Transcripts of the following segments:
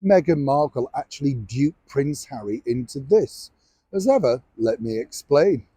Meghan Markle actually duped Prince Harry into this? As ever, let me explain.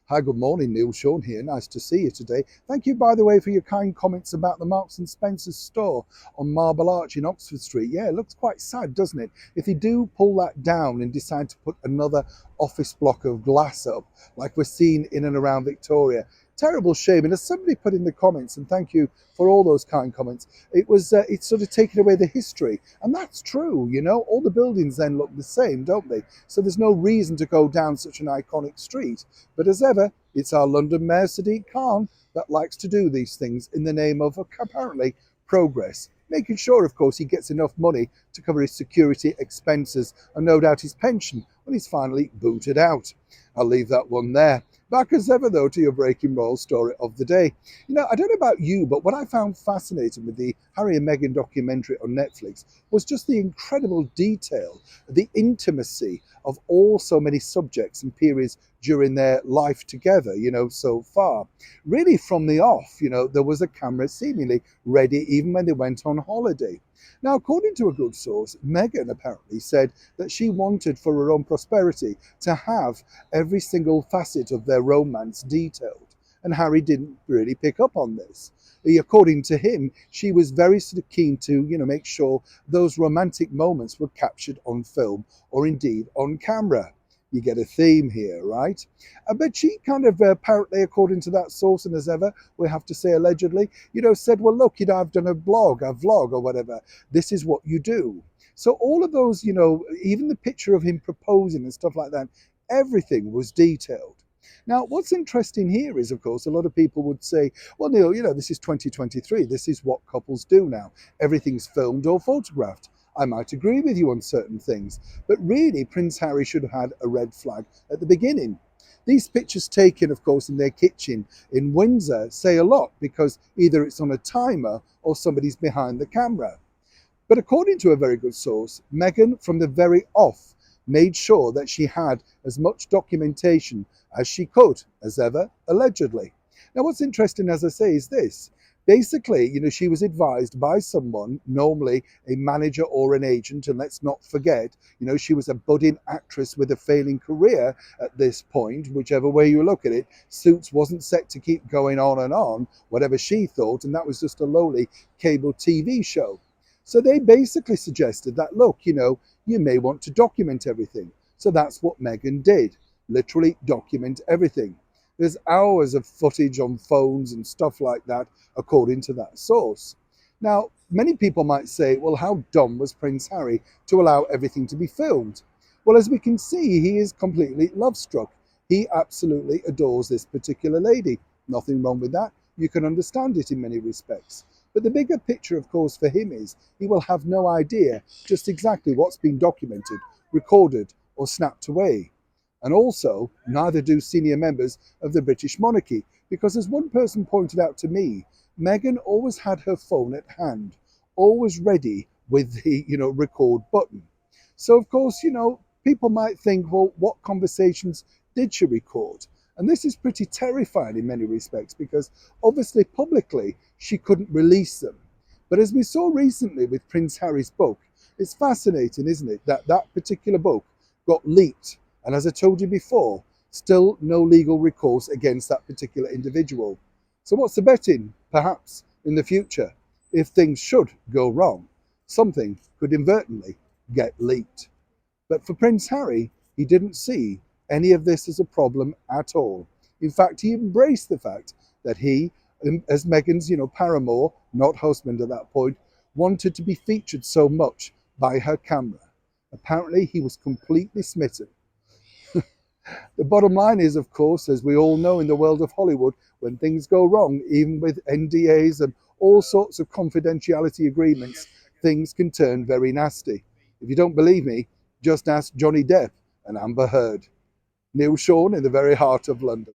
Hi, good morning, Neil Sean here. Nice to see you today. Thank you, by the way, for your kind comments about the Marks and Spencer's store on Marble Arch in Oxford Street. Yeah, it looks quite sad, doesn't it? If they do pull that down and decide to put another office block of glass up, like we're seeing in and around Victoria, terrible shame. And as somebody put in the comments, and thank you for all those kind comments, it's sort of taken away the history, and that's true. All the buildings then look the same, don't they? So there's no reason to go down such an iconic street. But as ever, it's our London Mayor Sadiq Khan that likes to do these things in the name of apparently progress, making sure, of course, he gets enough money to cover his security expenses and no doubt his pension when he's finally booted out. I'll leave that one there. Back as ever, though, to your breaking royal story of the day. I don't know about you, but what I found fascinating with the Harry and Meghan documentary on Netflix was just the incredible detail, the intimacy of all so many subjects and periods during their life together, so far. Really, from the off, there was a camera seemingly ready even when they went on holiday. Now, according to a good source, Meghan apparently said that she wanted for her own prosperity to have every single facet of their romance detailed. And Harry didn't really pick up on this. According to him, she was very sort of keen to, make sure those romantic moments were captured on film or indeed on camera. You get a theme here, right? But she kind of apparently, according to that source, and as ever, we have to say allegedly, said, well, look, I've done a vlog or whatever. This is what you do. So all of those, even the picture of him proposing and stuff like that, everything was detailed. Now, what's interesting here is, of course, a lot of people would say, well, Neil, this is 2023. This is what couples do now. Everything's filmed or photographed. I might agree with you on certain things, but really Prince Harry should have had a red flag at the beginning. These pictures taken, of course, in their kitchen in Windsor say a lot because either it's on a timer or somebody's behind the camera. But according to a very good source, Meghan, from the very off, made sure that she had as much documentation as she could, as ever, allegedly. Now, what's interesting, as I say, is this. Basically, she was advised by someone, normally a manager or an agent, and let's not forget, she was a budding actress with a failing career at this point, whichever way you look at it. Suits wasn't set to keep going on, whatever she thought, and that was just a lowly cable TV show. So they basically suggested that, look, you may want to document everything. So that's what Meghan did, literally document everything. There's hours of footage on phones and stuff like that, according to that source. Now, many people might say, well, how dumb was Prince Harry to allow everything to be filmed? Well, as we can see, he is completely love-struck. He absolutely adores this particular lady. Nothing wrong with that. You can understand it in many respects. But the bigger picture, of course, for him is he will have no idea just exactly what's been documented, recorded, or snapped away. And also, neither do senior members of the British monarchy, because as one person pointed out to me, Meghan always had her phone at hand, always ready with the, record button. So, of course, people might think, well, what conversations did she record? And this is pretty terrifying in many respects, because obviously publicly she couldn't release them. But as we saw recently with Prince Harry's book, it's fascinating, isn't it, that that particular book got leaked. And as I told you before, still no legal recourse against that particular individual. So what's the betting? Perhaps in the future, if things should go wrong, something could inadvertently get leaked. But for Prince Harry, he didn't see any of this as a problem at all. In fact, he embraced the fact that he, as Meghan's, paramour, not husband at that point, wanted to be featured so much by her camera. Apparently, he was completely smitten. The bottom line is, of course, as we all know in the world of Hollywood, when things go wrong, even with NDAs and all sorts of confidentiality agreements, things can turn very nasty. If you don't believe me, just ask Johnny Depp and Amber Heard. Neil Sean in the very heart of London.